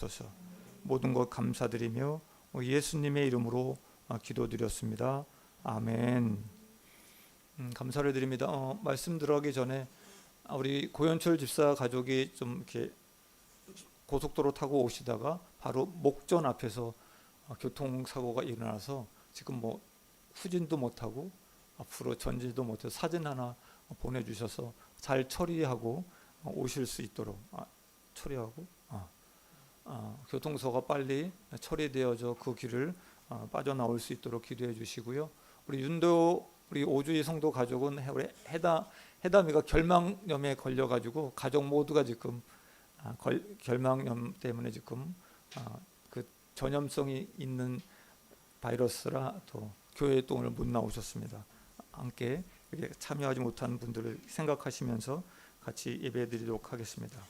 주셔서 모든 것 감사드리며 예수님의 이름으로 기도드렸습니다. 아멘. 감사를 드립니다. 말씀 들어가기 전에 우리 고현철 집사 가족이 좀 이렇게 고속도로 타고 오시다가 바로 목전 앞에서 교통사고가 일어나서 지금 뭐 후진도 못하고 앞으로 전진도 못해서 사진 하나 보내주셔서 잘 처리하고 오실 수 있도록 교통사고가 빨리 처리되어져 그 길을 빠져나올 수 있도록 기도해 주시고요. 우리 오주희 성도 가족은 우리 해담이가 결막염에 걸려가지고 가족 모두가 지금 결막염 때문에 지금 그 전염성이 있는 바이러스라 또 교회에 또 오늘 못 나오셨습니다. 함께 참여하지 못한 분들을 생각하시면서 같이 예배드리도록 하겠습니다.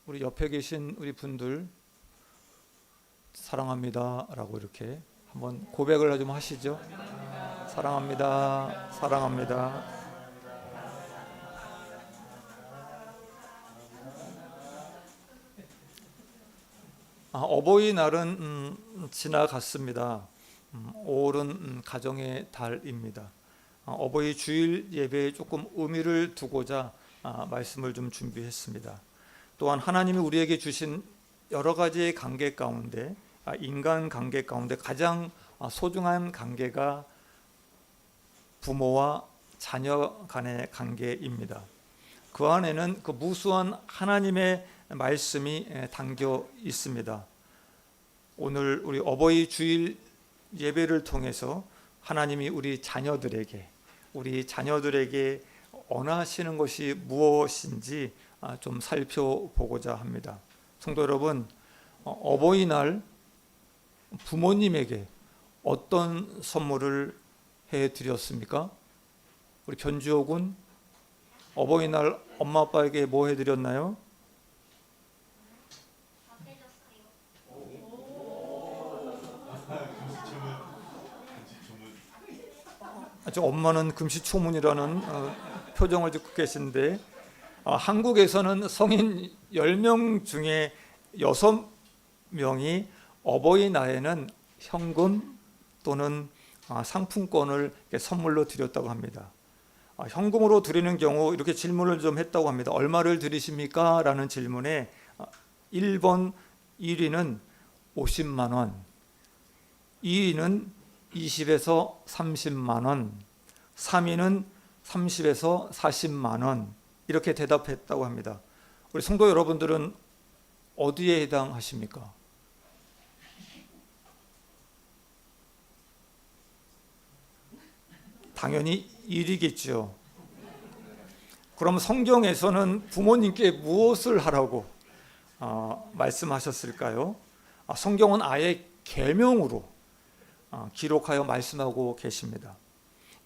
우리 옆에 계신 우리 분들 사랑합니다라고 이렇게 한번 고백을 좀 하시죠. 사랑합니다. 사랑합니다. 어버이날은 지나갔습니다. 5월은 가정의 달입니다. 어버이 주일 예배에 조금 의미를 두고자 말씀을 좀 준비했습니다. 또한 하나님이 우리에게 주신 여러 가지의 관계 가운데 인간 관계 가운데 가장 소중한 관계가 부모와 자녀 간의 관계입니다. 그 안에는 그 무수한 하나님의 말씀이 담겨 있습니다. 오늘 우리 어버이 주일 예배를 통해서 하나님이 우리 자녀들에게 원하시는 것이 무엇인지 좀 살펴보고자 합니다. 성도 여러분, 어버이날 부모님에게 어떤 선물을 해드렸습니까? 우리 변주호 군 어버이날 엄마 아빠에게 뭐 해드렸나요? 아직 엄마는 금시초문이라는 표정을 짓고 계신데 한국에서는 성인 10명 중에 6명이 어버이날에는 현금 또는 상품권을 선물로 드렸다고 합니다. 현금으로 드리는 경우 이렇게 질문을 좀 했다고 합니다. 얼마를 드리십니까? 라는 질문에 1번 1위는 50만 원, 2위는 20에서 30만 원, 3위는 30에서 40만 원 이렇게 대답했다고 합니다. 우리 성도 여러분들은 어디에 해당하십니까? 당연히 1위겠죠. 그럼 성경에서는 부모님께 무엇을 하라고 말씀하셨을까요? 성경은 아예 계명으로 기록하여 말씀하고 계십니다.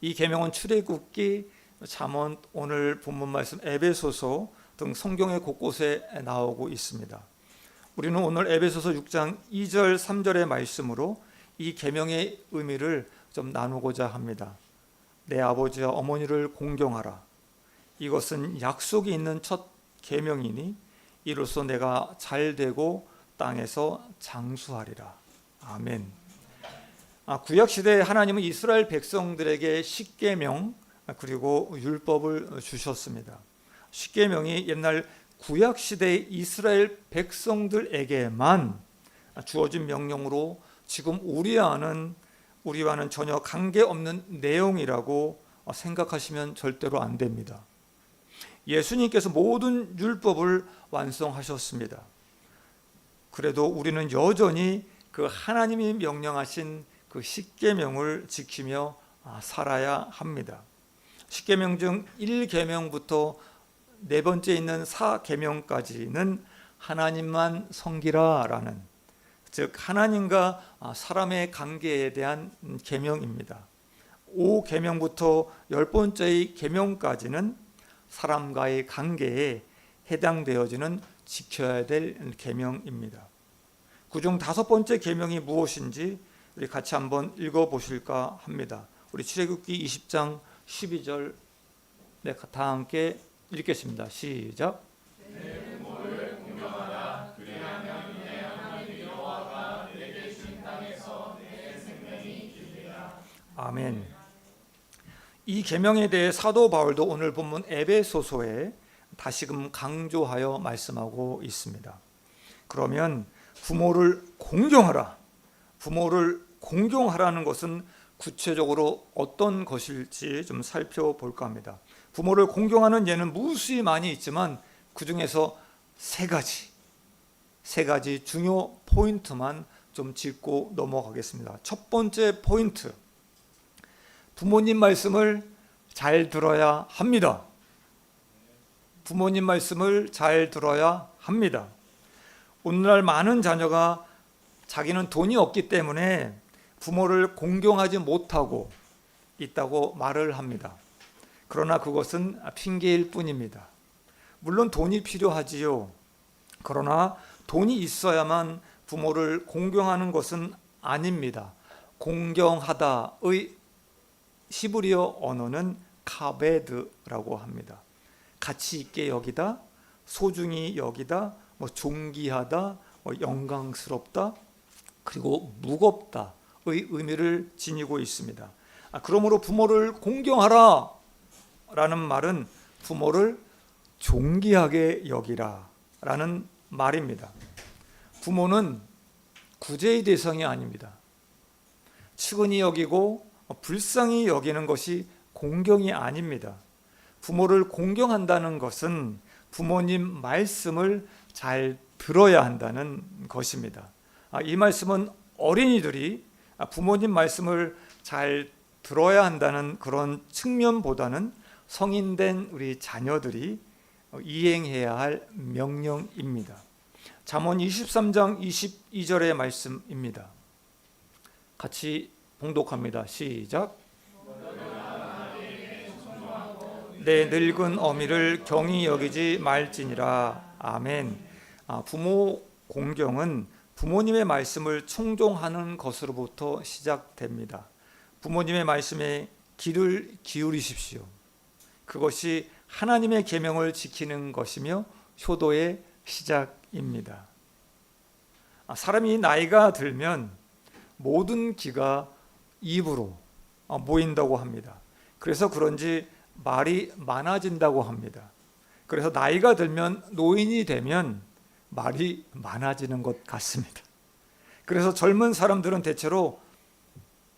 이 계명은 출애굽기, 잠언, 오늘 본문 말씀 에베소서 등 성경의 곳곳에 나오고 있습니다. 우리는 오늘 에베소서 6장 2절 3절의 말씀으로 이 계명의 의미를 좀 나누고자 합니다. 내 아버지와 어머니를 공경하라. 이것은 약속이 있는 첫 계명이니 이로써 내가 잘되고 땅에서 장수하리라. 아멘. 구약시대에 하나님은 이스라엘 백성들에게 십계명 그리고 율법을 주셨습니다. 십계명이 옛날 구약시대의 이스라엘 백성들에게만 주어진 명령으로 지금 우리와는 전혀 관계없는 내용이라고 생각하시면 절대로 안 됩니다. 예수님께서 모든 율법을 완성하셨습니다. 그래도 우리는 여전히 그 하나님이 명령하신 그 십계명을 지키며 살아야 합니다. 십계명 중 1계명부터 네 번째 있는 4계명까지는 하나님만 섬기라라는, 즉 하나님과 사람의 관계에 대한 계명입니다. 5계명부터 10번째의 계명까지는 사람과의 관계에 해당되어지는 지켜야 될 계명입니다. 그중 5번째 계명이 무엇인지 우리 같이 한번 읽어보실까 합니다. 우리 출애굽기 20장 12절 다 함께 읽겠습니다. 시작. 내 부모를 공경하라. 아멘. 이 계명에 대해 사도 바울도 오늘 본문 에베소서에 다시금 강조하여 말씀하고 있습니다. 그러면 부모를 공경하라. 부모를 공경하라는 것은 구체적으로 어떤 것일지 좀 살펴볼까 합니다. 부모를 공경하는 예는 무수히 많이 있지만 그 중에서 세 가지 중요 포인트만 좀 짚고 넘어가겠습니다. 첫 번째 포인트, 부모님 말씀을 잘 들어야 합니다. 부모님 말씀을 잘 들어야 합니다. 오늘날 많은 자녀가 자기는 돈이 없기 때문에 부모를 공경하지 못하고 있다고 말을 합니다. 그러나 그것은 핑계일 뿐입니다. 물론 돈이 필요하지요. 그러나 돈이 있어야만 부모를 공경하는 것은 아닙니다. 공경하다의 히브리어 언어는 카베드라고 합니다. 가치 있게 여기다, 소중히 여기다, 존귀하다, 영광스럽다, 그리고 무겁다의 의미를 지니고 있습니다. 그러므로 부모를 공경하라 라는 말은 부모를 존귀하게 여기라 라는 말입니다. 부모는 구제의 대상이 아닙니다. 측은히 여기고 불쌍히 여기는 것이 공경이 아닙니다. 부모를 공경한다는 것은 부모님 말씀을 잘 들어야 한다는 것입니다. 이 말씀은 어린이들이 부모님 말씀을 잘 들어야 한다는 그런 측면보다는 성인된 우리 자녀들이 이행해야 할 명령입니다. 잠언 23장 22절의 말씀입니다. 같이 봉독합니다. 시작. 내 늙은 어미를 경히 여기지 말지니라. 아멘. 부모 공경은 부모님의 말씀을 청종하는 것으로부터 시작됩니다. 부모님의 말씀에 귀를 기울이십시오. 그것이 하나님의 계명을 지키는 것이며 효도의 시작입니다. 사람이 나이가 들면 모든 귀가 입으로 모인다고 합니다. 그래서 그런지 말이 많아진다고 합니다. 그래서 나이가 들면 노인이 되면 말이 많아지는 것 같습니다. 그래서 젊은 사람들은 대체로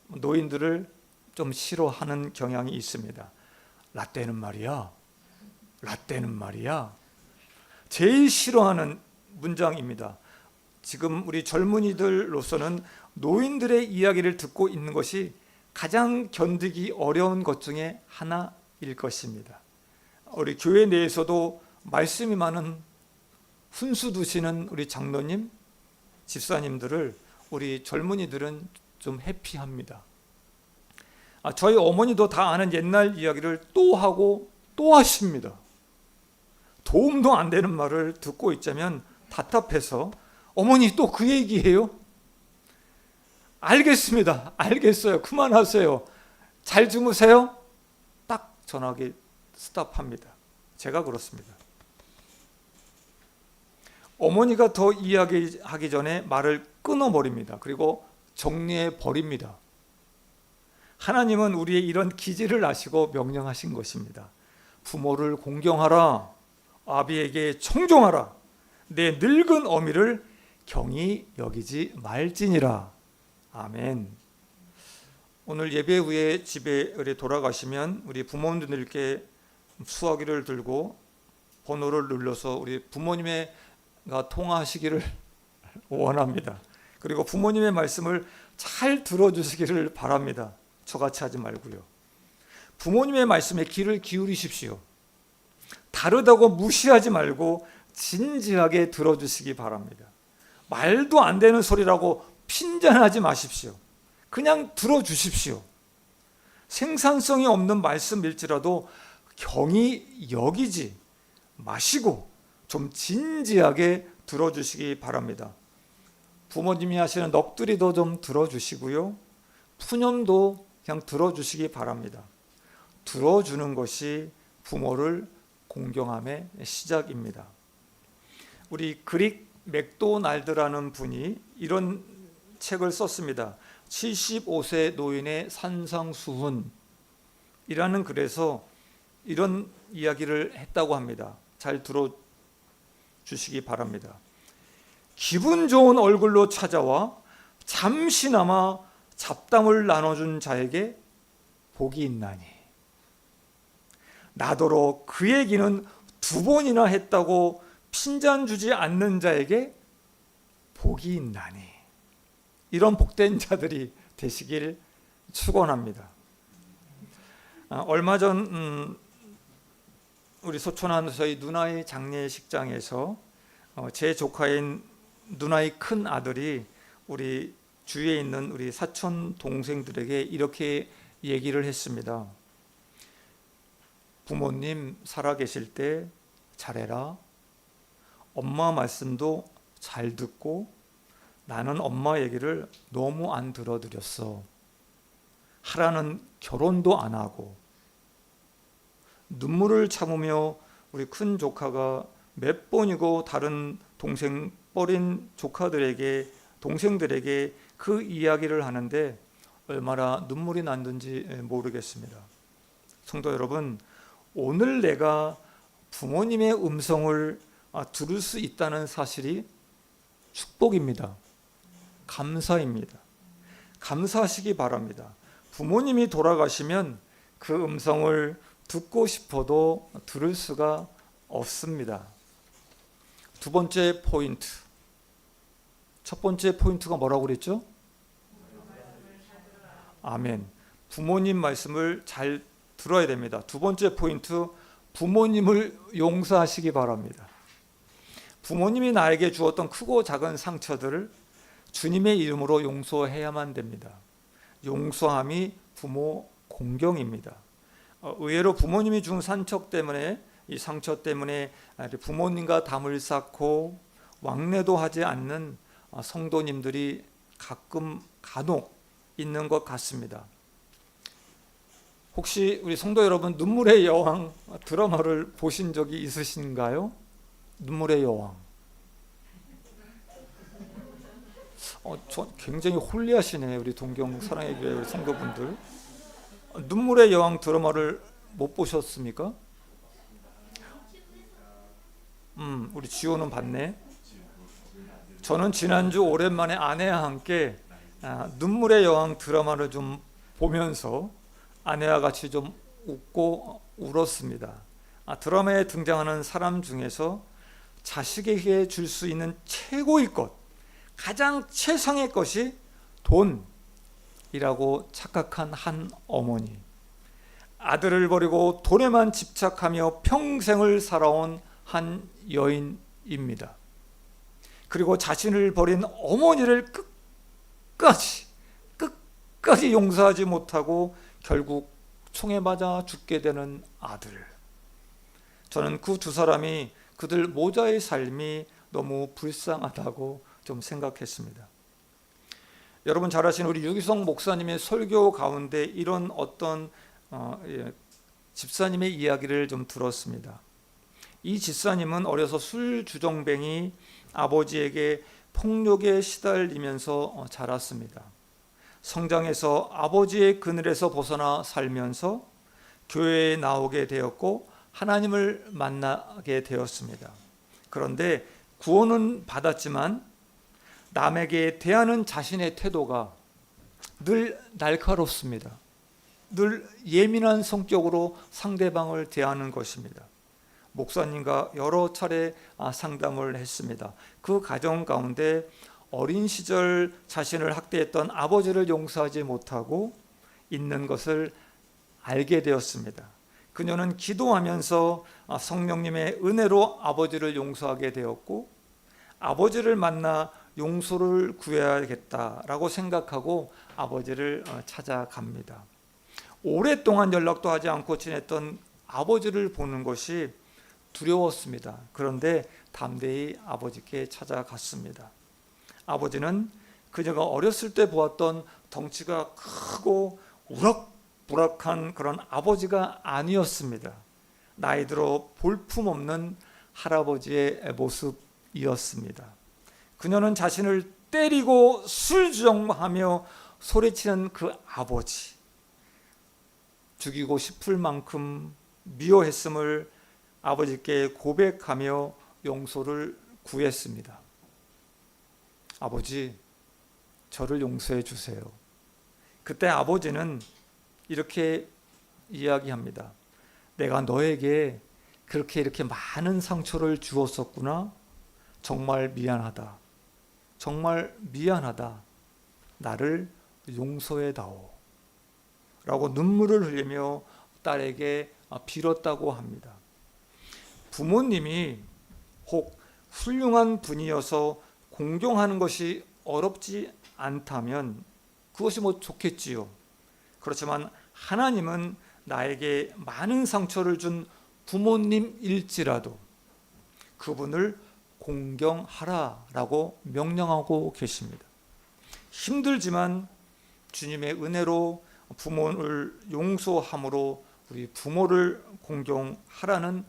노인들을 좀 싫어하는 경향이 있습니다. 라떼는 말이야. 제일 싫어하는 문장입니다. 지금 우리 젊은이들로서는 노인들의 이야기를 듣고 있는 것이 가장 견디기 어려운 것 중에 하나일 것입니다. 우리 교회 내에서도 말씀이 많은 훈수 두시는 우리 장로님, 집사님들을 우리 젊은이들은 좀 회피합니다. 저희 어머니도 다 아는 옛날 이야기를 또 하고 또 하십니다. 도움도 안 되는 말을 듣고 있자면 답답해서 어머니 또 그 얘기해요? 알겠어요. 그만하세요. 잘 주무세요? 딱 전화기 스탑합니다. 제가 그렇습니다. 어머니가 더 이야기하기 전에 말을 끊어버립니다. 그리고 정리해 버립니다. 하나님은 우리의 이런 기질을 아시고 명령하신 것입니다. 부모를 공경하라. 아비에게 청종하라. 내 늙은 어미를 경히 여기지 말지니라. 아멘. 오늘 예배 후에 집에 돌아가시면 우리 부모님들께 수화기를 들고 번호를 눌러서 우리 부모님과 통화하시기를 원합니다. 그리고 부모님의 말씀을 잘 들어주시기를 바랍니다. 저같이 하지 말고요. 부모님의 말씀에 귀를 기울이십시오. 다르다고 무시하지 말고 진지하게 들어주시기 바랍니다. 말도 안 되는 소리라고 핀잔하지 마십시오. 그냥 들어주십시오. 생산성이 없는 말씀일지라도 경히 여기지 마시고 좀 진지하게 들어주시기 바랍니다. 부모님이 하시는 넋두리도 좀 들어주시고요. 푸념도 그냥 들어주시기 바랍니다. 들어주는 것이 부모를 공경함의 시작입니다. 우리 그릭 맥도날드라는 분이 이런 책을 썼습니다. 75세 노인의 산상수훈이라는 글에서 이런 이야기를 했다고 합니다. 잘 들어주시기 바랍니다. 기분 좋은 얼굴로 찾아와 잠시나마 잡담을 나눠준 자에게 복이 있나니, 나더러 그 얘기는 2번이나 했다고 핀잔 주지 않는 자에게 복이 있나니, 이런 복된 자들이 되시길 축원합니다. 얼마 전 우리 소천한 저희 누나의 장례식장에서 제 조카인 누나의 큰 아들이 우리 주위에 있는 우리 사촌 동생들에게 이렇게 얘기를 했습니다. 부모님 살아계실 때 잘해라. 엄마 말씀도 잘 듣고 나는 엄마 얘기를 너무 안 들어드렸어. 하라는 결혼도 안 하고. 눈물을 참으며 우리 큰 조카가 몇 번이고 다른 동생 어린 조카들에게, 동생들에게 그 이야기를 하는데 얼마나 눈물이 났는지 모르겠습니다. 성도 여러분, 오늘 내가 부모님의 음성을 들을 수 있다는 사실이 축복입니다. 감사입니다. 감사하시기 바랍니다. 부모님이 돌아가시면 그 음성을 듣고 싶어도 들을 수가 없습니다. 두 번째 포인트. 첫 번째 포인트가 뭐라고 그랬죠? 아멘. 부모님 말씀을 잘 들어야 됩니다. 두 번째 포인트, 부모님을 용서하시기 바랍니다. 부모님이 나에게 주었던 크고 작은 상처들을 주님의 이름으로 용서해야만 됩니다. 용서함이 부모 공경입니다. 의외로 부모님이 준 상처 때문에, 이 상처 때문에 부모님과 담을 쌓고 왕래도 하지 않는 성도님들이 간혹 있는 것 같습니다. 혹시 우리 성도 여러분, 눈물의 여왕 드라마를 보신 적이 있으신가요? 눈물의 여왕. 저 굉장히 홀리하시네, 우리 동경 사랑의 교회 우리 성도분들. 눈물의 여왕 드라마를 못 보셨습니까? 우리 지호는 봤네. 저는 지난주 오랜만에 아내와 함께 눈물의 여왕 드라마를 좀 보면서 아내와 같이 좀 웃고 울었습니다. 드라마에 등장하는 사람 중에서 자식에게 줄 수 있는 최고의 것, 가장 최상의 것이 돈이라고 착각한 한 어머니, 아들을 버리고 돈에만 집착하며 평생을 살아온 한 여인입니다. 그리고 자신을 버린 어머니를 끝까지 용서하지 못하고 결국 총에 맞아 죽게 되는 아들. 저는 그 두 사람이 그들 모자의 삶이 너무 불쌍하다고 좀 생각했습니다. 여러분 잘 아시는 우리 유기성 목사님의 설교 가운데 이런 어떤 집사님의 이야기를 좀 들었습니다. 이 집사님은 어려서 술주정뱅이 아버지에게 폭력에 시달리면서 자랐습니다. 성장해서 아버지의 그늘에서 벗어나 살면서 교회에 나오게 되었고 하나님을 만나게 되었습니다. 그런데 구원은 받았지만 남에게 대하는 자신의 태도가 늘 날카롭습니다. 늘 예민한 성격으로 상대방을 대하는 것입니다. 목사님과 여러 차례 상담을 했습니다. 그 과정 가운데 어린 시절 자신을 학대했던 아버지를 용서하지 못하고 있는 것을 알게 되었습니다. 그녀는 기도하면서 성령님의 은혜로 아버지를 용서하게 되었고 아버지를 만나 용서를 구해야겠다라고 생각하고 아버지를 찾아갑니다. 오랫동안 연락도 하지 않고 지냈던 아버지를 보는 것이 두려웠습니다. 그런데 담대히 아버지께 찾아갔습니다. 아버지는 그녀가 어렸을 때 보았던 덩치가 크고 우락부락한 그런 아버지가 아니었습니다. 나이 들어 볼품없는 할아버지의 모습이었습니다. 그녀는 자신을 때리고 술주정하며 소리치는 그 아버지, 죽이고 싶을 만큼 미워했음을 아버지께 고백하며 용서를 구했습니다. 아버지, 저를 용서해 주세요. 그때 아버지는 이렇게 이야기합니다. 내가 너에게 이렇게 많은 상처를 주었었구나. 정말 미안하다. 정말 미안하다. 나를 용서해 다오. 라고 눈물을 흘리며 딸에게 빌었다고 합니다. 부모님이 혹 훌륭한 분이어서 공경하는 것이 어렵지 않다면 그것이 좋겠지요. 그렇지만 하나님은 나에게 많은 상처를 준 부모님일지라도 그분을 공경하라라고 명령하고 계십니다. 힘들지만 주님의 은혜로 부모를 용서함으로 우리 부모를 공경하라는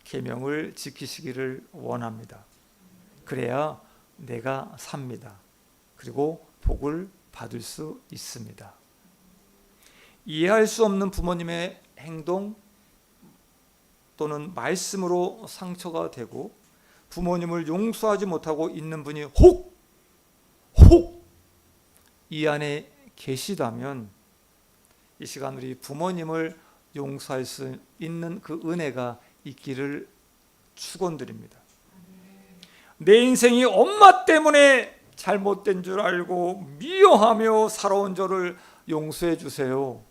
계명을 지키시기를 원합니다. 그래야 내가 삽니다. 그리고 복을 받을 수 있습니다. 이해할 수 없는 부모님의 행동 또는 말씀으로 상처가 되고 부모님을 용서하지 못하고 있는 분이 혹 이 안에 계시다면 이 시간 우리 부모님을 용서할 수 있는 그 은혜가 있기를 축원드립니다. 내 인생이 엄마 때문에 잘못된 줄 알고 미워하며 살아온 저를 용서해 주세요.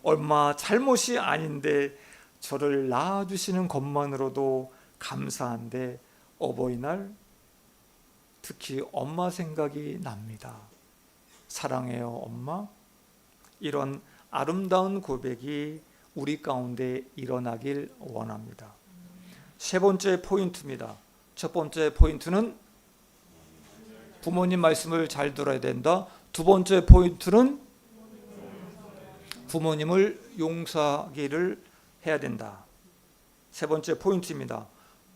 얼마 잘못이 아닌데 저를 낳아주시는 것만으로도 감사한데 어버이날 특히 엄마 생각이 납니다. 사랑해요 엄마. 이런 아름다운 고백이 우리 가운데 일어나길 원합니다. 세 번째 포인트입니다. 첫 번째 포인트는 부모님 말씀을 잘 들어야 된다. 두 번째 포인트는 부모님을 용서하기를 해야 된다. 세 번째 포인트입니다.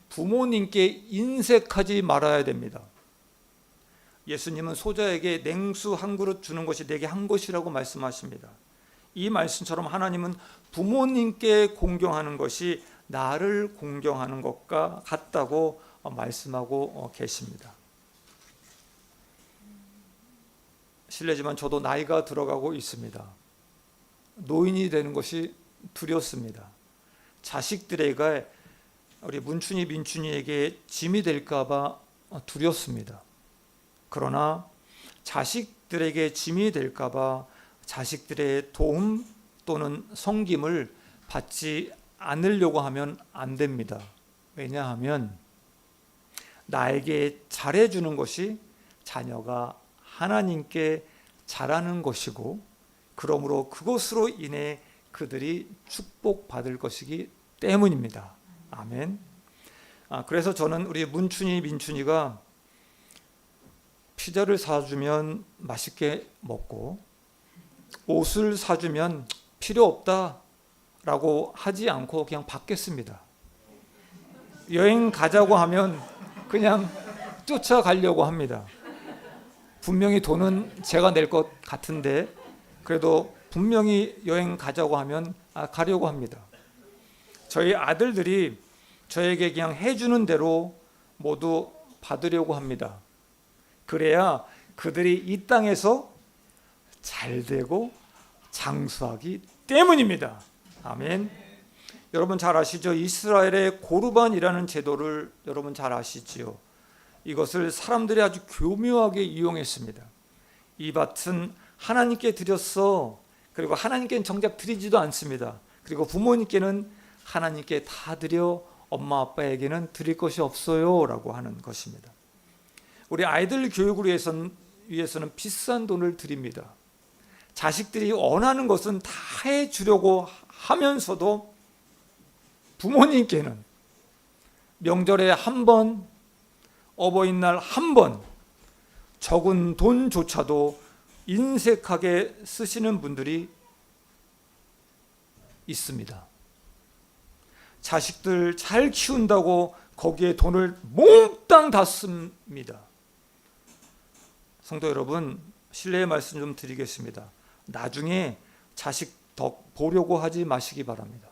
부모님께 인색하지 말아야 됩니다. 예수님은 소자에게 냉수 한 그릇 주는 것이 내게 한 것이라고 말씀하십니다. 이 말씀처럼 하나님은 부모님께 공경하는 것이 나를 공경하는 것과 같다고 말씀하고 계십니다. 실례지만 저도 나이가 들어가고 있습니다. 노인이 되는 것이 두렵습니다. 자식들에게 우리 문춘이 민춘이에게 짐이 될까 봐 두렵습니다. 그러나 자식들에게 짐이 될까 봐 자식들의 도움 또는 섬김을 받지 않으려고 하면 안 됩니다. 왜냐하면 나에게 잘해주는 것이 자녀가 하나님께 잘하는 것이고 그러므로 그것으로 인해 그들이 축복받을 것이기 때문입니다. 아멘. 그래서 저는 우리 문춘이 민춘이가 피자를 사주면 맛있게 먹고 옷을 사주면 필요 없다라고 하지 않고 그냥 받겠습니다. 여행 가자고 하면 그냥 쫓아가려고 합니다. 분명히 돈은 제가 낼 것 같은데 그래도 분명히 여행 가자고 하면 가려고 합니다. 저희 아들들이 저에게 그냥 해주는 대로 모두 받으려고 합니다. 그래야 그들이 이 땅에서 잘되고 장수하기 때문입니다. 아멘. 여러분 잘 아시죠? 이스라엘의 고르반이라는 제도를 여러분 잘 아시지요? 이것을 사람들이 아주 교묘하게 이용했습니다. 이 밭은 하나님께 드렸어. 그리고 하나님께는 정작 드리지도 않습니다. 그리고 부모님께는 하나님께 다 드려 엄마 아빠에게는 드릴 것이 없어요 라고 하는 것입니다. 우리 아이들 교육을 위해서는 비싼 돈을 드립니다. 자식들이 원하는 것은 다 해주려고 하면서도 부모님께는 명절에 한 번, 어버이날 한 번 적은 돈조차도 인색하게 쓰시는 분들이 있습니다. 자식들 잘 키운다고 거기에 돈을 몽땅 다 씁니다. 성도 여러분, 신뢰의 말씀 좀 드리겠습니다. 나중에 자식 덕 보려고 하지 마시기 바랍니다.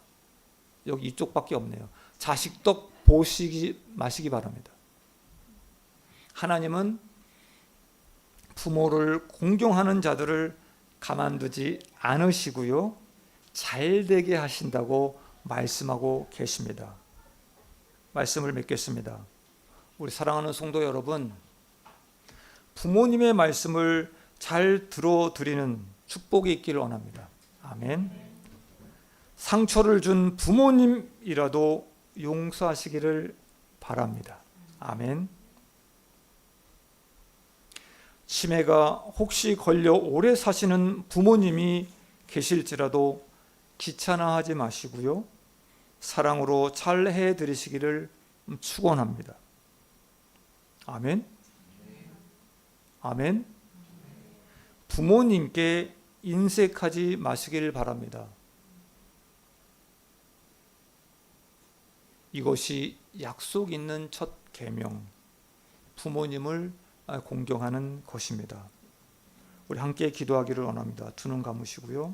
여기 이쪽밖에 없네요. 자식 덕 보시기 마시기 바랍니다. 하나님은 부모를 공경하는 자들을 가만두지 않으시고요, 잘되게 하신다고 말씀하고 계십니다. 말씀을 맺겠습니다. 우리 사랑하는 성도 여러분, 부모님의 말씀을 잘 들어드리는 축복이 있기를 원합니다. 아멘. 상처를 준 부모님이라도 용서하시기를 바랍니다. 아멘. 치매가 혹시 걸려 오래 사시는 부모님이 계실지라도 귀찮아하지 마시고요, 사랑으로 잘 해드리시기를 축원합니다. 아멘. 아멘. 부모님께 인색하지 마시길 바랍니다. 이것이 약속 있는 첫 계명, 부모님을 공경하는 것입니다. 우리 함께 기도하기를 원합니다. 두 눈 감으시고요.